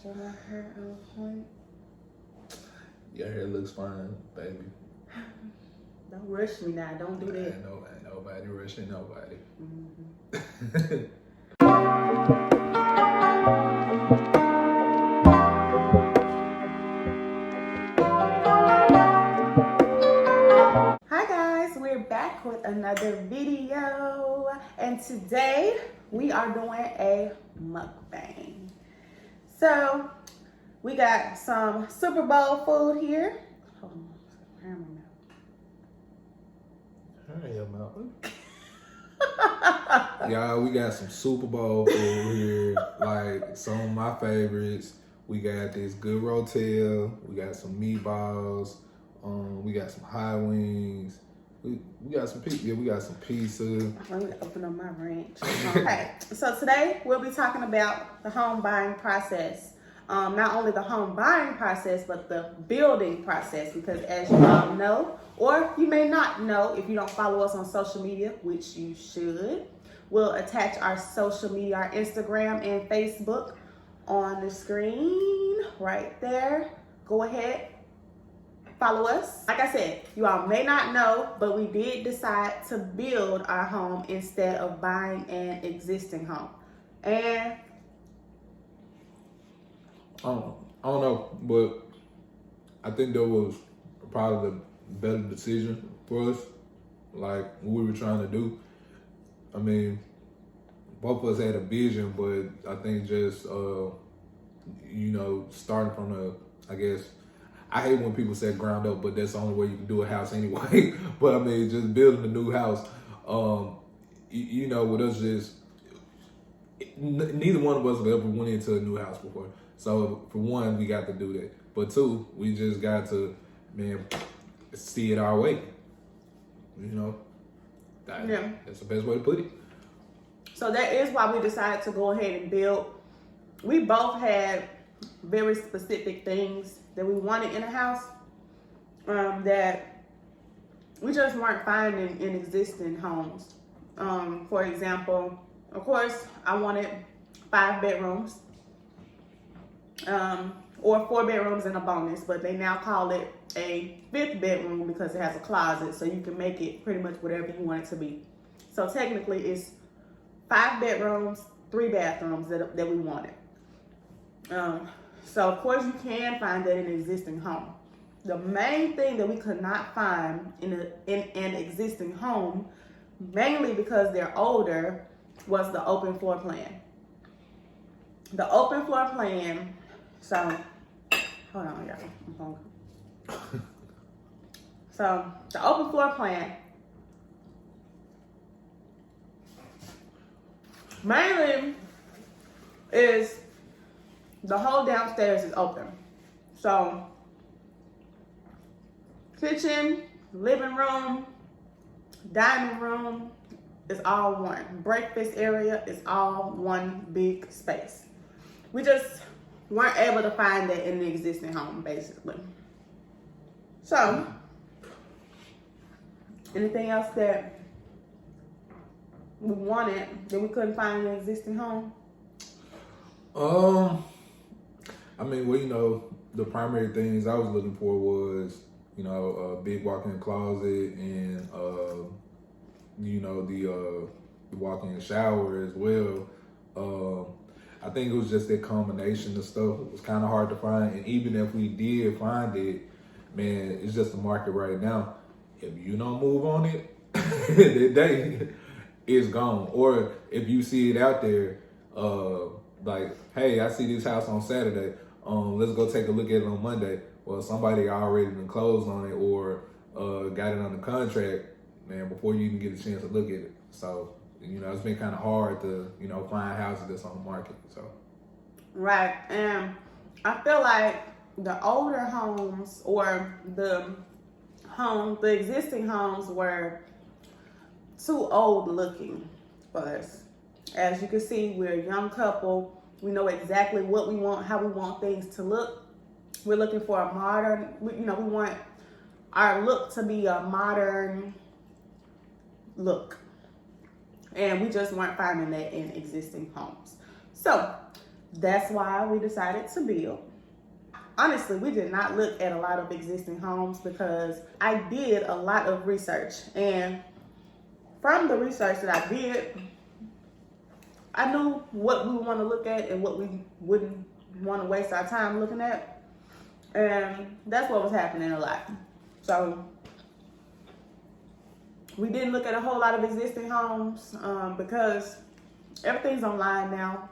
Got my hair on point. Your hair looks fine, baby. Don't rush me now. Don't do that. Ain't nobody rushing nobody. Hi guys, we're back with another video, and today we are doing a mukbang. So we got some Super Bowl food here. Hold on, hair in my mouth. Y'all, we got some Super Bowl food here, like some of my favorites. We got this good rotel. We got some meatballs. We got some hot wings. We got some pizza. Yeah, we got some pizza. Let me open up my ranch. Okay, so today we'll be talking about the home buying process. Not only the home buying process, but the building process. Because as you all know, or you may not know if you don't follow us on social media, which you should, we'll attach our social media, our Instagram and Facebook on the screen right there. Go ahead. Follow us. Like I said, you all may not know, but we did decide to build our home instead of buying an existing home. And I don't know, but I think that was probably the better decision for us, like what we were trying to do. I mean, both of us had a vision, but I think just, starting from I guess, I hate when people say ground up, but that's the only way you can do a house anyway. But I mean, just building a new house, with us neither one of us have ever went into a new house before. So for one, we got to do that. But two, we just got to, see it our way. That's the best way to put it. so that is why we decided to go ahead and build. We both had very specific things that we wanted in a house that we just weren't finding in existing homes. For example, of course, I wanted 5 bedrooms or 4 bedrooms and a bonus, but they now call it a 5th bedroom because it has a closet, so you can make it pretty much whatever you want it to be. So technically it's 5 bedrooms, 3 bathrooms that we wanted. So of course you can find that in an existing home. The main thing that we could not find in an existing home, mainly because they're older, was the open floor plan. The open floor plan, so, hold on y'all, I'm hungry. So the open floor plan mainly is the whole downstairs is open. So kitchen, living room, dining room is all one. Breakfast area is all one big space. We just weren't able to find that in the existing home, basically. So, anything else that we wanted that we couldn't find in the existing home? The primary things I was looking for was, a big walk-in closet and, the walk-in shower as well. I think it was just that combination of stuff. It was kind of hard to find. And even if we did find it, man, it's just the market right now. If you don't move on it, that day it's gone. Or if you see it out there, like, hey, I see this house on Saturday. Let's go take a look at it on Monday. Well, somebody already been closed on it or got it under contract, man, before you even get a chance to look at it. So, it's been kind of hard to, find houses that's on the market. So, right, and I feel like the older homes or the existing homes were too old looking for us. As you can see, we're a young couple. We know exactly what we want, how we want things to look. We're looking for a modern, we want our look to be a modern look. And we just weren't finding that in existing homes. So that's why we decided to build. Honestly, we did not look at a lot of existing homes because I did a lot of research. And from the research that I did, I knew what we want to look at and what we wouldn't want to waste our time looking at. And that's what was happening a lot. So we didn't look at a whole lot of existing homes because everything's online now.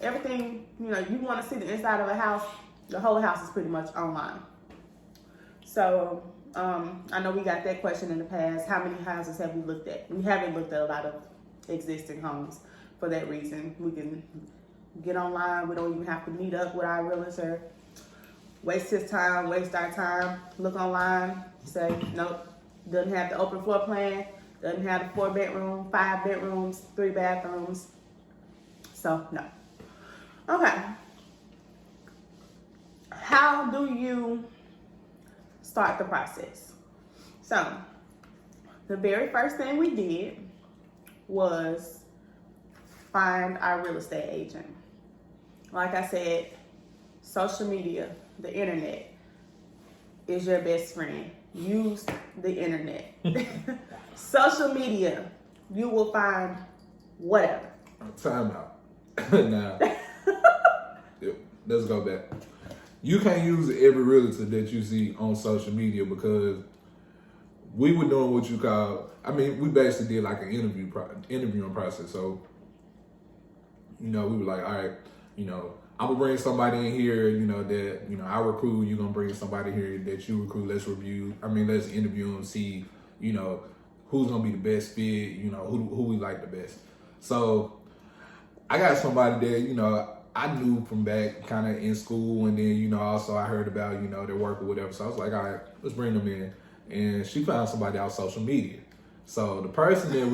Everything, you want to see the inside of a house, the whole house is pretty much online. So I know we got that question in the past. How many houses have we looked at? We haven't looked at a lot of existing homes for that reason. We can get online. We don't even have to meet up with our realtor. Waste his time, waste our time. Look online, say, nope, doesn't have the open floor plan, doesn't have the 4-bedroom, 5 bedrooms, 3 bathrooms. So, no. Okay. How do you start the process? So, the very first thing we did was find our real estate agent. Like I said, social media, the internet is your best friend. Use the internet. Social media, you will find whatever. Time out. Now, let's go back. You can't use every realtor that you see on social media because we were doing what you call, we basically did like an interviewing process. So, we were like, all right, I'm gonna bring somebody in here, that, I recruit, you're gonna bring somebody here that you recruit, let's interview them, see, who's gonna be the best fit, who we like the best. So I got somebody that, I knew from back kind of in school, and then, also I heard about, their work or whatever. So I was like, all right, let's bring them in. And she found somebody out social media. So the person that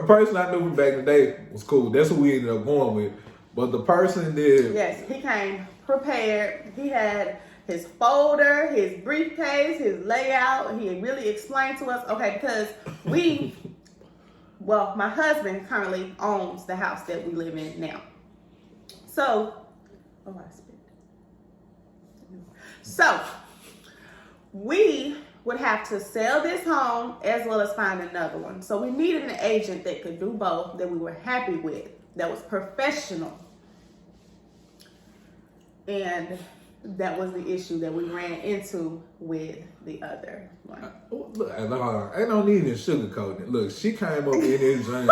person I knew from back in the day was cool. That's what we ended up going with. But the person that... Yes, he came prepared. He had his folder, his briefcase, his layout. He really explained to us, okay, because my husband currently owns the house that we live in now. So, we would have to sell this home as well as find another one. So we needed an agent that could do both, that we were happy with, that was professional. And that was the issue that we ran into with the other one. Look, I don't need any sugarcoating. Look, she came up in this joint.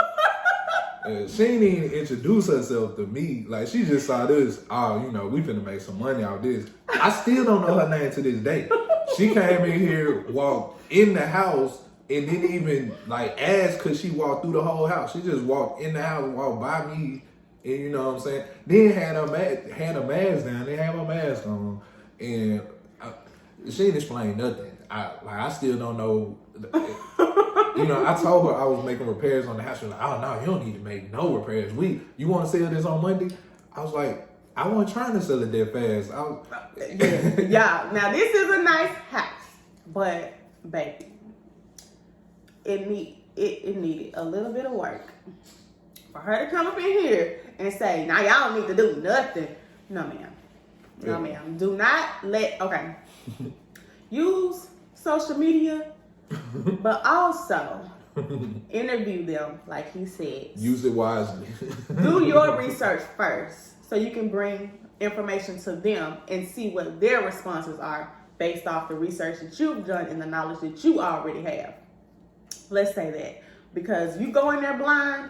She didn't even introduce herself to me. Like, she just saw this. Oh, we finna make some money out of this. I still don't know her name to this day. She came in here, walked in the house, and didn't even ask because she walked through the whole house. She just walked in the house, walked by me, and you know what I'm saying. Then had her mask down. They had my mask on, and she didn't explain nothing. I still don't know. I told her I was making repairs on the house. She was like, oh no, you don't need to make no repairs. You want to sell this on Monday? I was like, I wasn't trying to sell it that fast. Yeah. Now this is a nice house, but baby, it needed a little bit of work for her to come up in here and say, "Now y'all don't need to do nothing." No, ma'am. No, ma'am. Do not use social media, but also interview them, like he said. Use it wisely. Do your research first, so you can bring information to them and see what their responses are based off the research that you've done and the knowledge that you already have. Let's say that. Because you go in there blind,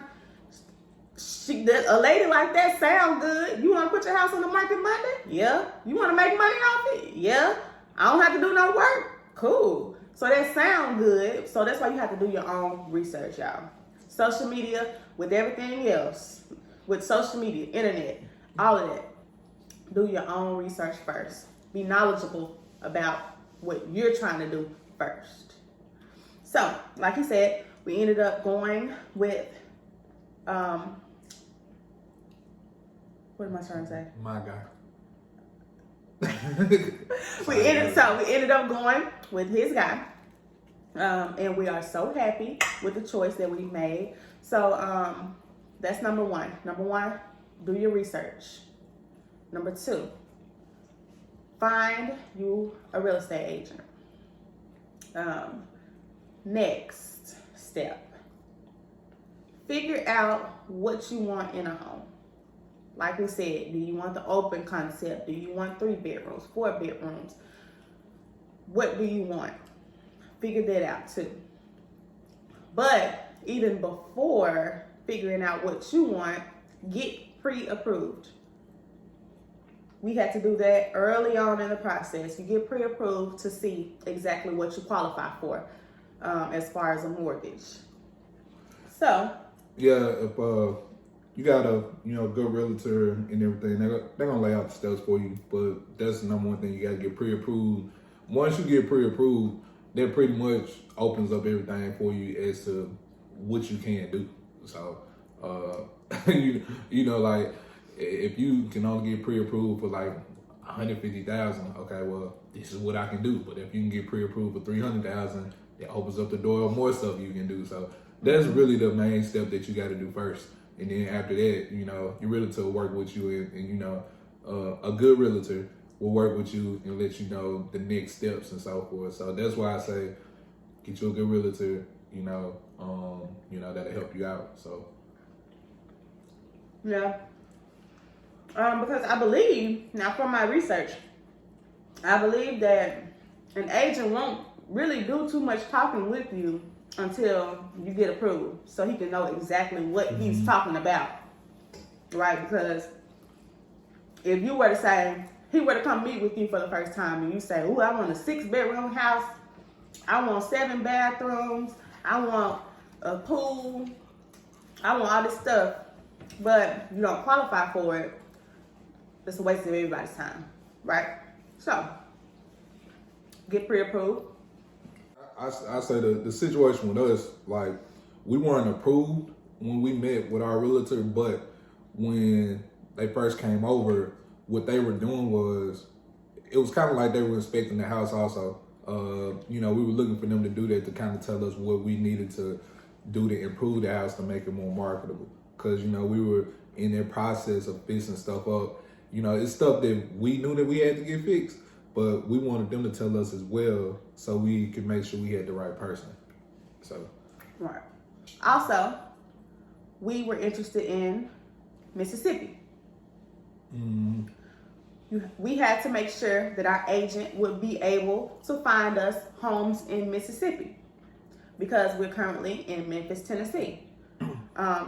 a lady like that sound good. You want to put your house on the market Monday? Yeah. You want to make money off it? Yeah. I don't have to do no work? Cool. So that sound good. So that's why you have to do your own research, y'all. Social media, with everything else, with social media, internet, all of that, do your own research first. Be knowledgeable about what you're trying to do first. So, like he said, we ended up going with, what am I trying to say? My guy. We ended up going with his guy. And we are so happy with the choice that we made. So That's number one. Number one, do your research. Number two, find you a real estate agent. Next step, figure out what you want in a home. Like we said, do you want the open concept? Do you want 3 bedrooms, 4 bedrooms? What do you want? Figure that out too. But even before figuring out what you want, get pre-approved. We had to do that early on in the process. You get pre-approved to see exactly what you qualify for as far as a mortgage. So yeah, if you got a good realtor and everything, they're gonna lay out the steps for you. But that's the number one thing, you gotta get pre-approved. Once you get pre-approved, that pretty much opens up everything for you as to what you can do. So like if you can only get pre-approved for like 150,000, okay, well, this is what I can do. But if you can get pre-approved for 300,000, it opens up the door of more stuff you can do. So that's really the main step that you got to do first. And then after that, your realtor will work with you, and a good realtor will work with you and let you know the next steps and so forth. So that's why I say get you a good realtor, that'll help you out. So yeah. Because I believe, now from my research, I believe that an agent won't really do too much talking with you until you get approved, so he can know exactly what he's talking about, right? Because if you were to say, he were to come meet with you for the first time and you say, "Ooh, I want a 6-bedroom house, I want 7 bathrooms, I want a pool, I want all this stuff," but you don't qualify for it, it's a waste of everybody's time, right? So, get pre-approved. I say the situation with us, like, we weren't approved when we met with our realtor, but when they first came over, what they were doing was, it was kind of like they were inspecting the house also. We were looking for them to do that, to kind of tell us what we needed to do to improve the house to make it more marketable. Because, we were in their process of fixing stuff up. It's stuff that we knew that we had to get fixed, but we wanted them to tell us as well so we could make sure we had the right person. So. Right. Also, we were interested in Mississippi. We had to make sure that our agent would be able to find us homes in Mississippi because we're currently in Memphis, Tennessee.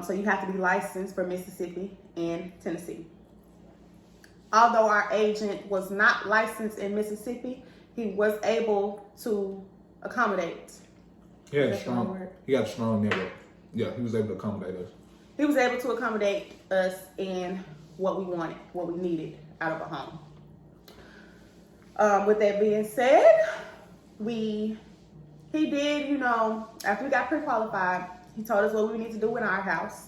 So you have to be licensed for Mississippi and Tennessee. Although our agent was not licensed in Mississippi, he was able to accommodate. He got a strong network. Yeah, he was able to accommodate us. He was able to accommodate us in what we wanted, what we needed out of a home. With that being said, he did, after we got pre-qualified, he told us what we need to do in our house.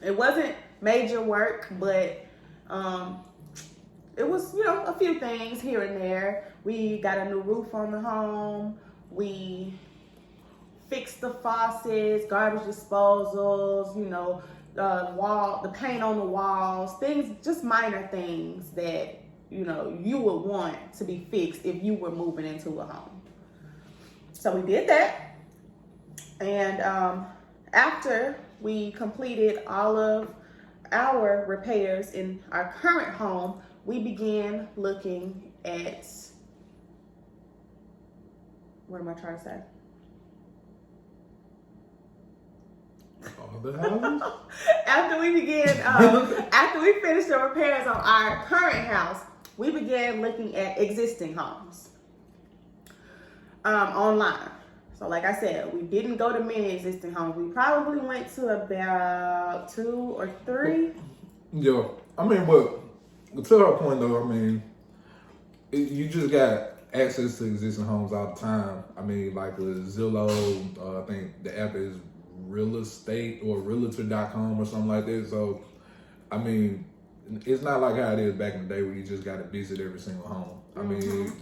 It wasn't major work, but it was, a few things here and there. We got a new roof on the home. We fixed the faucets, garbage disposals, the paint on the walls, things, just minor things that, you would want to be fixed if you were moving into a home. So we did that. And after we completed all of our repairs in our current home, we began looking at, what am I trying to say? All the houses? After we finished the repairs on our current house, we began looking at existing homes online. So like I said, we didn't go to many existing homes. We probably went to about 2 or 3. Yeah, but to her point though, you just got access to existing homes all the time. Like with Zillow, I think the app is Real Estate or Realtor.com or something like that. So, it's not like how it is back in the day where you just got to visit every single home.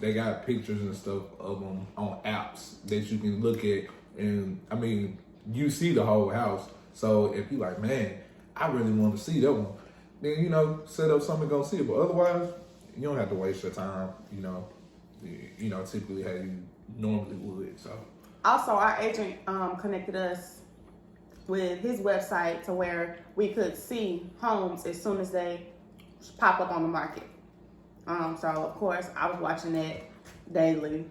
They got pictures and stuff of them on apps that you can look at, and you see the whole house. So if you like, man, I really want to see that one. Then, set up something gonna see it. But otherwise, you don't have to waste your time, typically how you normally would. So Also, our agent connected us with his website to where we could see homes as soon as they pop up on the market. So of course I was watching that daily,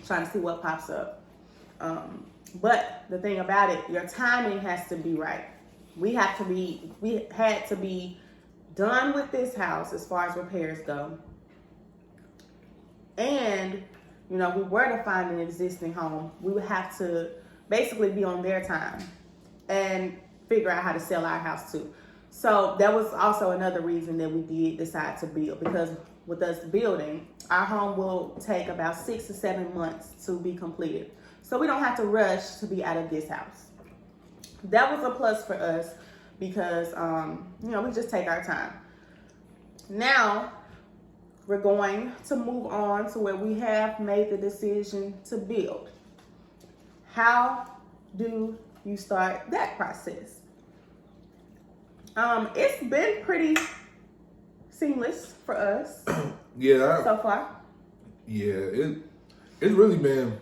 trying to see what pops up. But the thing about it, your timing has to be right. We had to be done with this house as far as repairs go. And, we were to find an existing home, we would have to basically be on their time and figure out how to sell our house too. So that was also another reason that we did decide to build, because with us building, our home will take about 6 to 7 months to be completed. So we don't have to rush to be out of this house. That was a plus for us because, we just take our time. Now, we're going to move on to where we have made the decision to build. How do you start that process? It's been pretty seamless for us so far. Yeah, it's really been,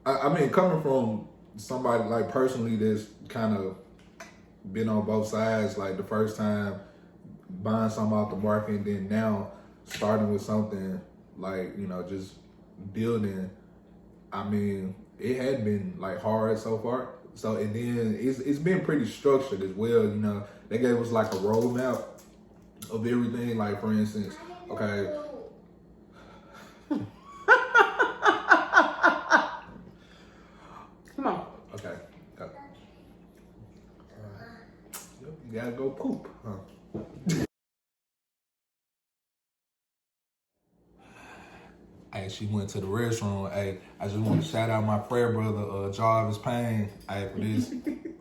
I mean, coming from somebody like personally that's kind of been on both sides, like the first time buying something off the market and then now starting with something like, just building. I mean, it had been like hard so far. So, and then it's been pretty structured as well. They gave us like a roadmap of everything. Like, for instance, okay. Come on. Okay. You gotta go poop, huh? Hey, she went to the restroom. Hey, I just want to shout out my prayer brother, Jarvis Payne. Hey, for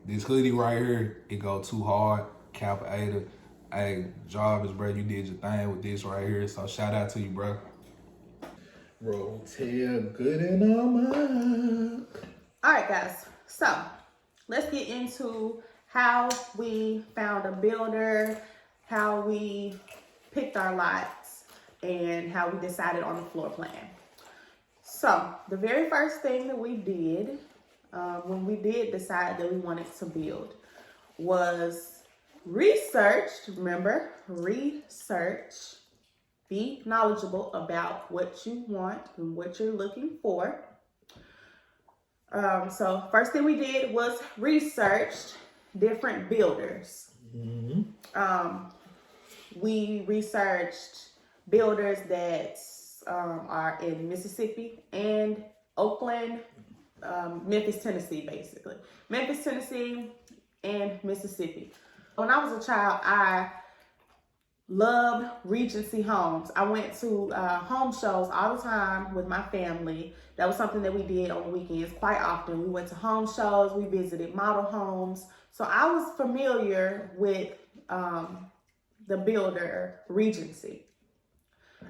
this hoodie right here, it go too hard. Kappa Ada. Hey, Jarvis, bro, you did your thing with this right here. So shout out to you, bro. Rotel good in our mind. All right, guys. So let's get into how we found a builder, how we picked our lots, and how we decided on the floor plan. So the very first thing that we did when we did decide that we wanted to build was research. Remember, research. Be knowledgeable about what you want and what you're looking for. So first thing we did was researched different builders. Mm-hmm. We researched builders that are in Mississippi and Oakland, Memphis, Tennessee, basically. Memphis, Tennessee, and Mississippi. When I was a child, I loved Regency homes. I went to home shows all the time with my family. That was something that we did on the weekends quite often. We went to home shows, we visited model homes. So I was familiar with the builder Regency.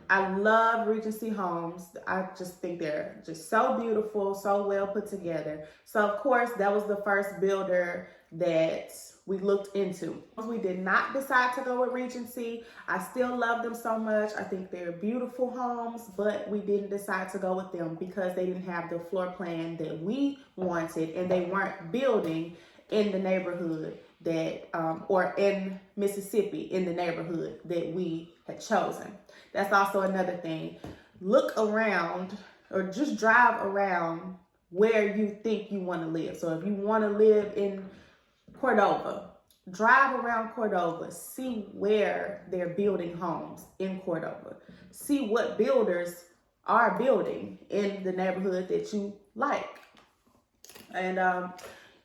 I love Regency homes. I just think they're just so beautiful, so well put together. So of course, that was the first builder that we looked into. We did not decide to go with Regency. I still love them so much. I think they're beautiful homes, but we didn't decide to go with them because they didn't have the floor plan that we wanted, and they weren't building in the neighborhood that, or in Mississippi, in the neighborhood that we had chosen. That's also another thing. Look around or just drive around where you think you want to live. So if you want to live in Cordova, drive around Cordova, see where they're building homes in Cordova. See what builders are building in the neighborhood that you like. And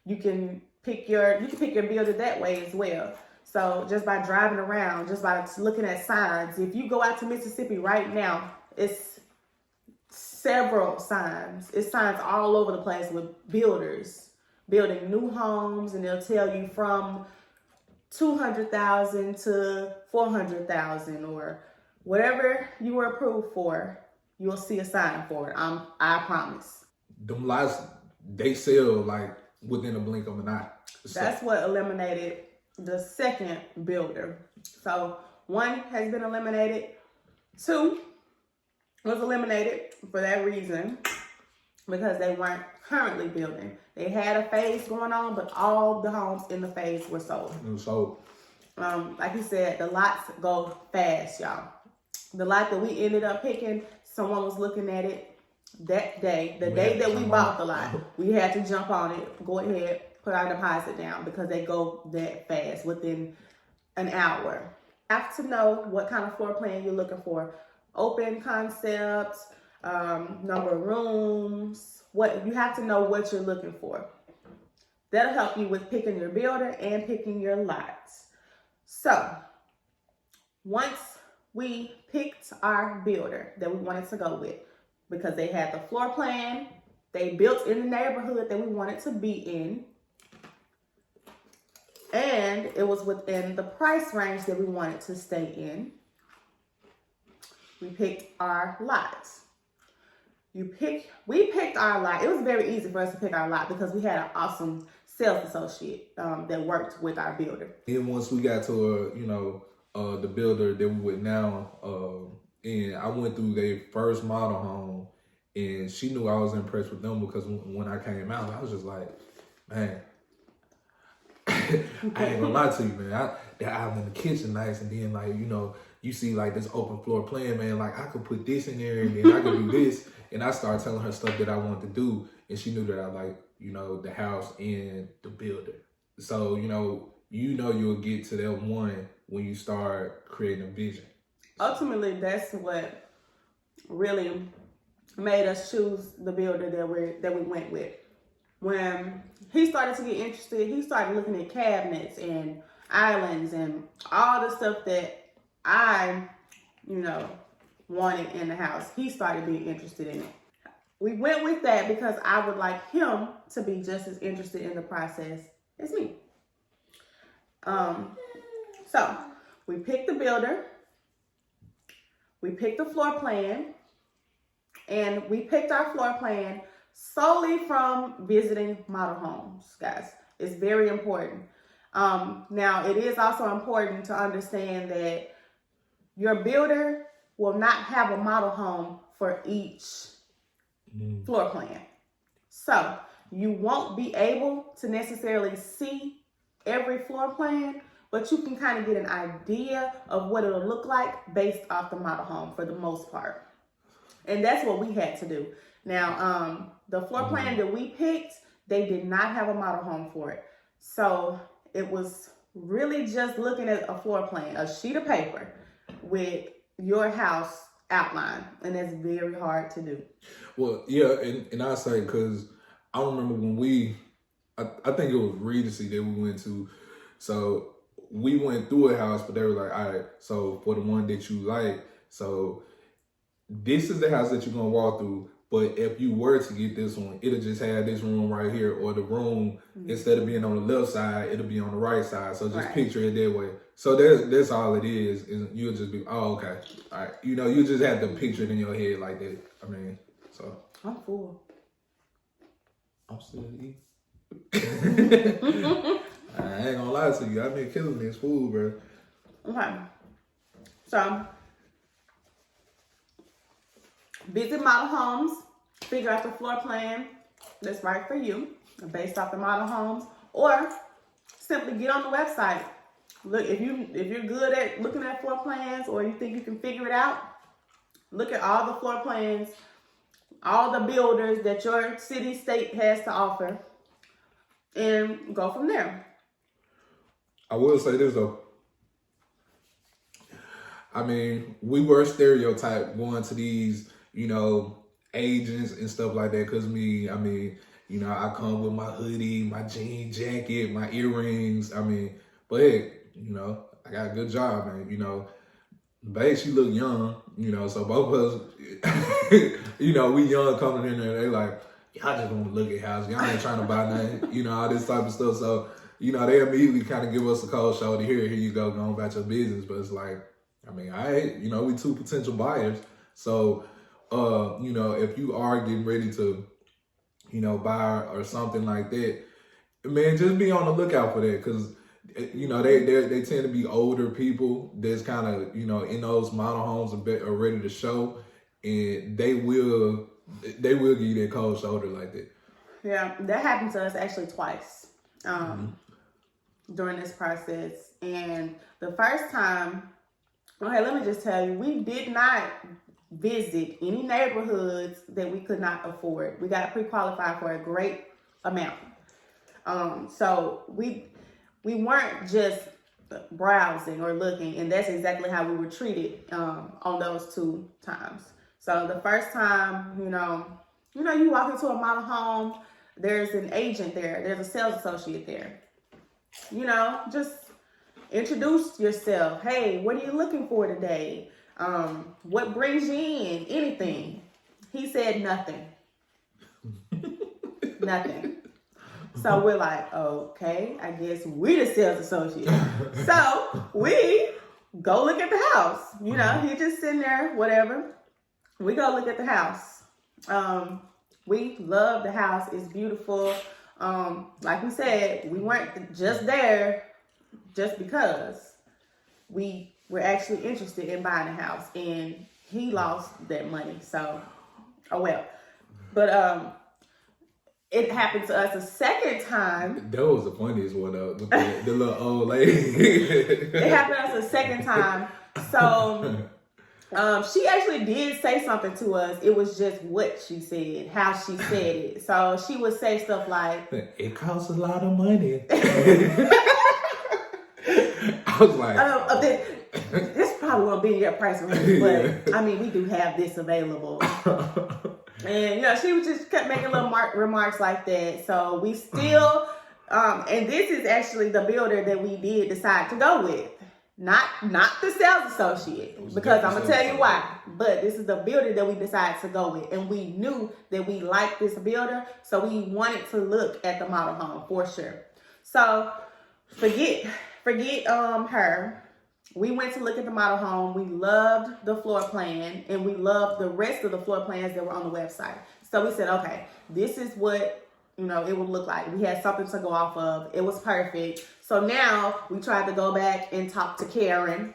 you can pick your builder that way as well. So just by driving around, just by looking at signs, if you go out to Mississippi right now, it's several signs. It's signs all over the place with builders building new homes, and they'll tell you from 200,000 to 400,000 or whatever you were approved for. You'll see a sign for it. I promise. Them lots, they sell like within a blink of an eye. So that's what eliminated the second builder. So 1 has been eliminated. 2 was eliminated for that reason, because they weren't currently building. They had a phase going on, but all the homes in the phase were sold. It was sold. Like you said, the lots go fast, y'all. The lot that we ended up picking, someone was looking at it that day, the day that we bought the lot. We had to jump on it, go ahead, put our deposit down, because they go that fast within an hour. You have to know what kind of floor plan you're looking for. Open concepts, number of rooms, what you have to know what you're looking for. That'll help you with picking your builder and picking your lots. So once we picked our builder that we wanted to go with, because they had the floor plan, they built in the neighborhood that we wanted to be in, and it was within the price range that we wanted to stay in, we picked our lots. We picked our lot. It was very easy for us to pick our lot because we had an awesome sales associate that worked with our builder. And once we got to the builder that we with now, and I went through their first model home, and she knew I was impressed with them, because when I came out, I was just like, man, I ain't gonna lie to you, man. I'm in the kitchen nice, and then you see like this open floor plan, man. Like I could put this in there, and then I could do this. And I started telling her stuff that I wanted to do, and she knew that I like the house and the builder. So you'll get to that one when you start creating a vision. Ultimately, that's what really made us choose the builder that we went with. When he started to get interested, he started looking at cabinets and islands and all the stuff that I, wanted in the house. He started being interested in it. We went with that because I would like him to be just as interested in the process as me. So we picked the builder, we picked the floor plan, and we picked our floor plan solely from visiting model homes, guys. It's very important. Now, it is also important to understand that your builder will not have a model home for each floor plan. So you won't be able to necessarily see every floor plan, but you can kind of get an idea of what it'll look like based off the model home for the most part. And that's what we had to do. Now, the floor plan that we picked, they did not have a model home for it. So it was really just looking at a floor plan, a sheet of paper with your house outline. And that's very hard to do. Well, yeah, and I say, because I remember when I think it was Regency that we went to. So we went through a house, but they were like, all right, so for the one that you like, so this is the house that you're going to walk through. But if you were to get this one, it'll just have this room right here, or the room, instead of being on the left side, it'll be on the right side. So just picture it that way. So that's all it is you'll just be, oh, okay. All right. You just have to picture it in your head like that. I mean, so. I'm full. I'm still eating. I ain't gonna lie to you. I've been killing this food, bro. Okay. So, visit model homes, figure out the floor plan that's right for you based off the model homes, or simply get on the website. Look, if you're good at looking at floor plans, or you think you can figure it out, look at all the floor plans, all the builders that your city, state has to offer, and go from there. I will say this though. I mean, we were stereotyped going to these, agents and stuff like that. Cause I come with my hoodie, my jean jacket, my earrings. But hey, I got a good job, man. Babe, she look young, so both of us, we young coming in there, they like, y'all just want to look at house. Y'all ain't trying to buy nothing, all this type of stuff. So, they immediately kind of give us a cold shoulder. Here you go on about your business. But it's like, we two potential buyers. So, if you are getting ready to, buy or something like that, man, just be on the lookout for that. Because you know, they tend to be older people that's kind of, you know, in those model homes are ready to show, and they will give you that cold shoulder like that. Yeah, that happened to us actually twice during this process. And the first time, okay, let me just tell you, we did not visit any neighborhoods that we could not afford. We got pre-qualified for a great amount. So we weren't just browsing or looking, and that's exactly how we were treated on those 2 times. So the first time, you walk into a model home, there's an agent there, there's a sales associate there. Just introduce yourself. Hey, what are you looking for today? What brings you in? Anything. He said nothing. Nothing. So we're like, okay, I guess we the sales associate. So we go look at the house. He just sitting there, whatever. We go look at the house. We love the house. It's beautiful. Like we said, we weren't just there just because. We were actually interested in buying a house, and he lost that money. So, oh well. But it happened to us a second time. That was the funniest one, though, with the little old lady. It happened to us a second time. So she actually did say something to us. It was just what she said, how she said it. So she would say stuff like, "It costs a lot of money." I was like, this probably won't be your price range, but I mean, we do have this available. And she would just kept making little remarks like that. So we still, and this is actually the builder that we did decide to go with, not the sales associate, because I'm gonna tell you why. But this is the builder that we decided to go with, and we knew that we liked this builder, so we wanted to look at the model home for sure. So forget her. We went to look at the model home. We loved the floor plan, and we loved the rest of the floor plans that were on the website. So we said, okay, this is what, it would look like. We had something to go off of. It was perfect. So now we tried to go back and talk to Karen.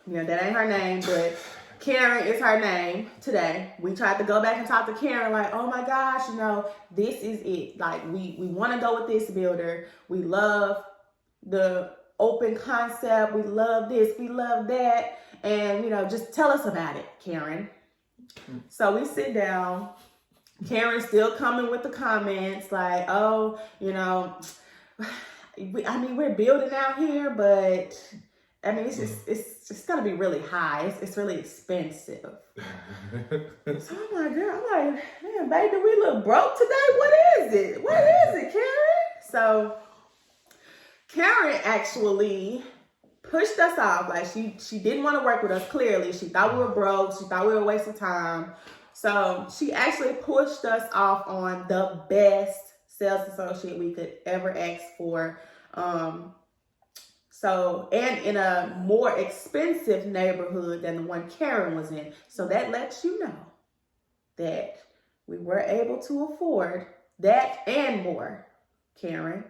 That ain't her name, but Karen is her name today. We tried to go back and talk to Karen like, oh my gosh, this is it. Like, we want to go with this builder. We love the open concept. We love this. We love that. And, just tell us about it, Karen. So we sit down. Karen's still coming with the comments like, oh, we're building out here, but it's just going to be really high. It's really expensive. So I'm like, girl, I'm like, man, baby, do we look broke today? What is it? Karen? So Karen actually pushed us off. Like she didn't want to work with us, clearly. She thought we were broke. She thought we were wasting time. So she actually pushed us off on the best sales associate we could ever ask for. And in a more expensive neighborhood than the one Karen was in. So that lets you know that we were able to afford that and more, Karen,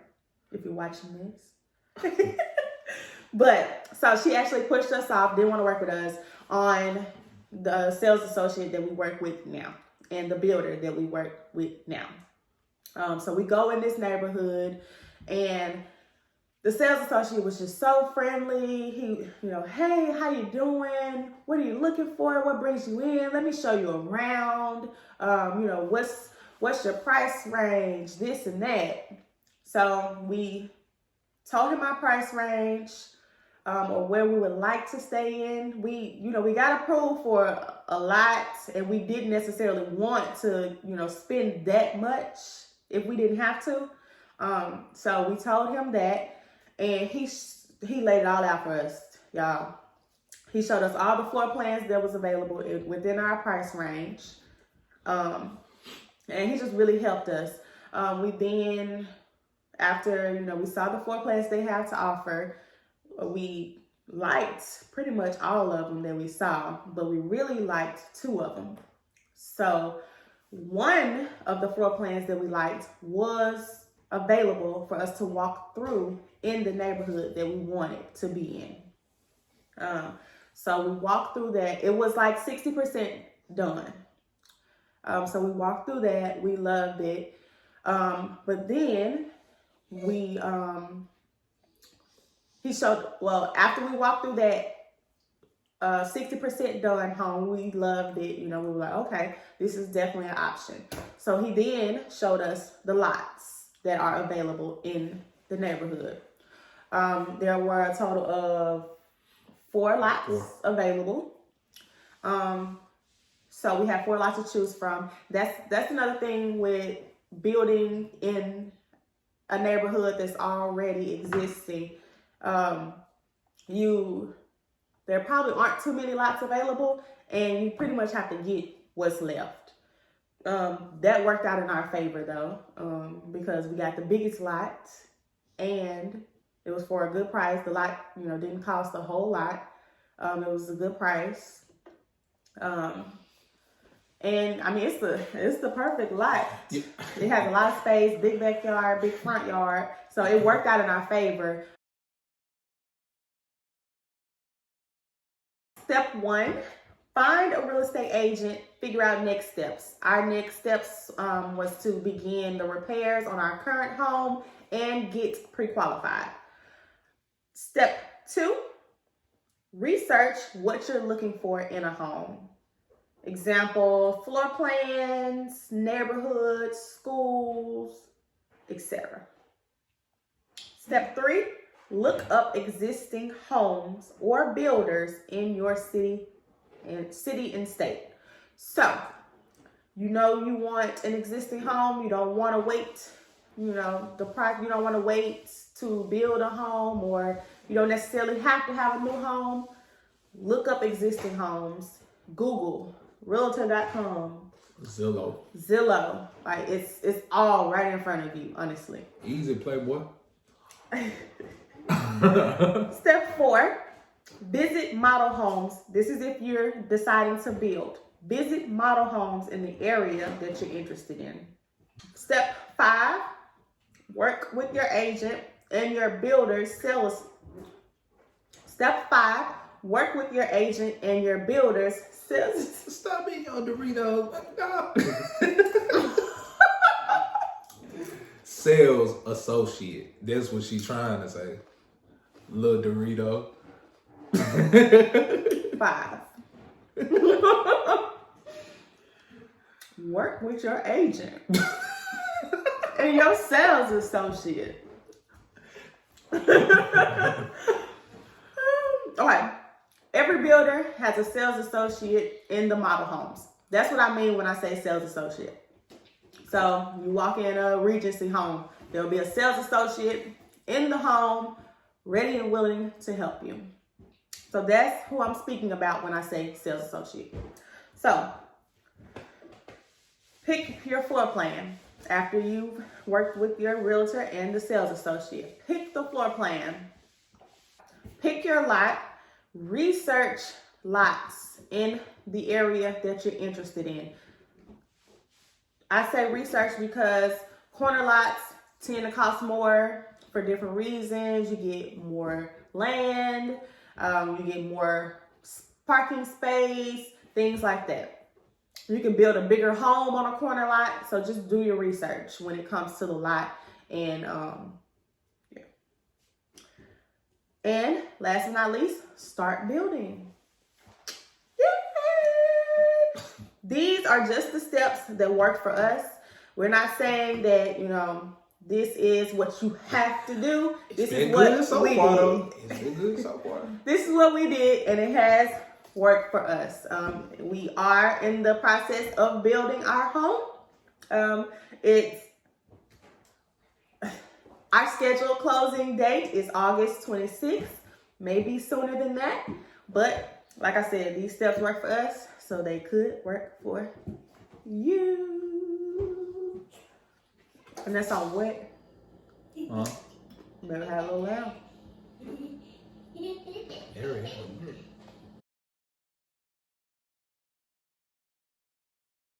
if you're watching this. But so she actually pushed us off, didn't want to work with us on the sales associate that we work with now and the builder that we work with now. So we go in this neighborhood, and the sales associate was just so friendly. He, hey, how you doing? What are you looking for? What brings you in? Let me show you around. What's your price range? This and that. So we told him our price range, or where we would like to stay in. We got approved for a lot, and we didn't necessarily want to, spend that much if we didn't have to. So we told him that. And he laid it all out for us, y'all. He showed us all the floor plans that was available within our price range. And he just really helped us. We then, after, we saw the floor plans they have to offer, we liked pretty much all of them that we saw, but we really liked 2 of them. So one of the floor plans that we liked was available for us to walk through in the neighborhood that we wanted to be in. So we walked through that. It was like 60% done. So we walked through that. We loved it. But then after we walked through that 60% done home, we loved it. We were like, okay, this is definitely an option. So he then showed us the lots that are available in the neighborhood. There were a total of 4 lots available. So we have 4 lots to choose from. That's another thing with building in a neighborhood that's already existing. There probably aren't too many lots available, and you pretty much have to get what's left. That worked out in our favor though, because we got the biggest lot, and it was for a good price. The lot, didn't cost a whole lot. It was a good price. And I mean, it's the perfect lot. Yeah. It has a lot of space, big backyard, big front yard. So it worked out in our favor. Step 1, find a real estate agent, figure out next steps. Our next steps was to begin the repairs on our current home and get pre-qualified. Step 2, research what you're looking for in a home. Example, floor plans, neighborhoods, schools, etc. Step 3, look up existing homes or builders in your city and state. So, you want an existing home. You don't want to wait, you don't want to wait to build a home, or you don't necessarily have to have a new home. Look up existing homes. Google, realtor.com, Zillow. Like it's all right in front of you, honestly. Easy, playboy. Step 4, visit model homes. This is if you're deciding to build. Visit model homes in the area that you're interested in. Step 5, work with your agent and your builder's sales. Step 5, work with your agent and your builder's sales. Stop eating your Doritos. Sales associate. That's what she's trying to say. Little Dorito. 5. Work with your agent and your sales associate. All right. Every builder has a sales associate in the model homes. That's what I mean when I say sales associate. So you walk in a Regency home, there'll be a sales associate in the home, ready and willing to help you. So that's who I'm speaking about when I say sales associate. So pick your floor plan after you've worked with your realtor and the sales associate. Pick the floor plan. Pick your lot. Research lots in the area that you're interested in. I say research because corner lots tend to cost more for different reasons. You get more land, you get more parking space, things like that. You can build a bigger home on a corner lot, so just do your research when it comes to the lot. And And last but not least, start building. Yay! These are just the steps that work for us. We're not saying that, this is what you have to do. This is what we did. It's been good so far. This is what we did, and it has worked for us. We are in the process of building our home. Our scheduled closing date is August 26th, maybe sooner than that. But like I said, these steps work for us, so they could work for you. And that's on what? Better have a little loud. There we go.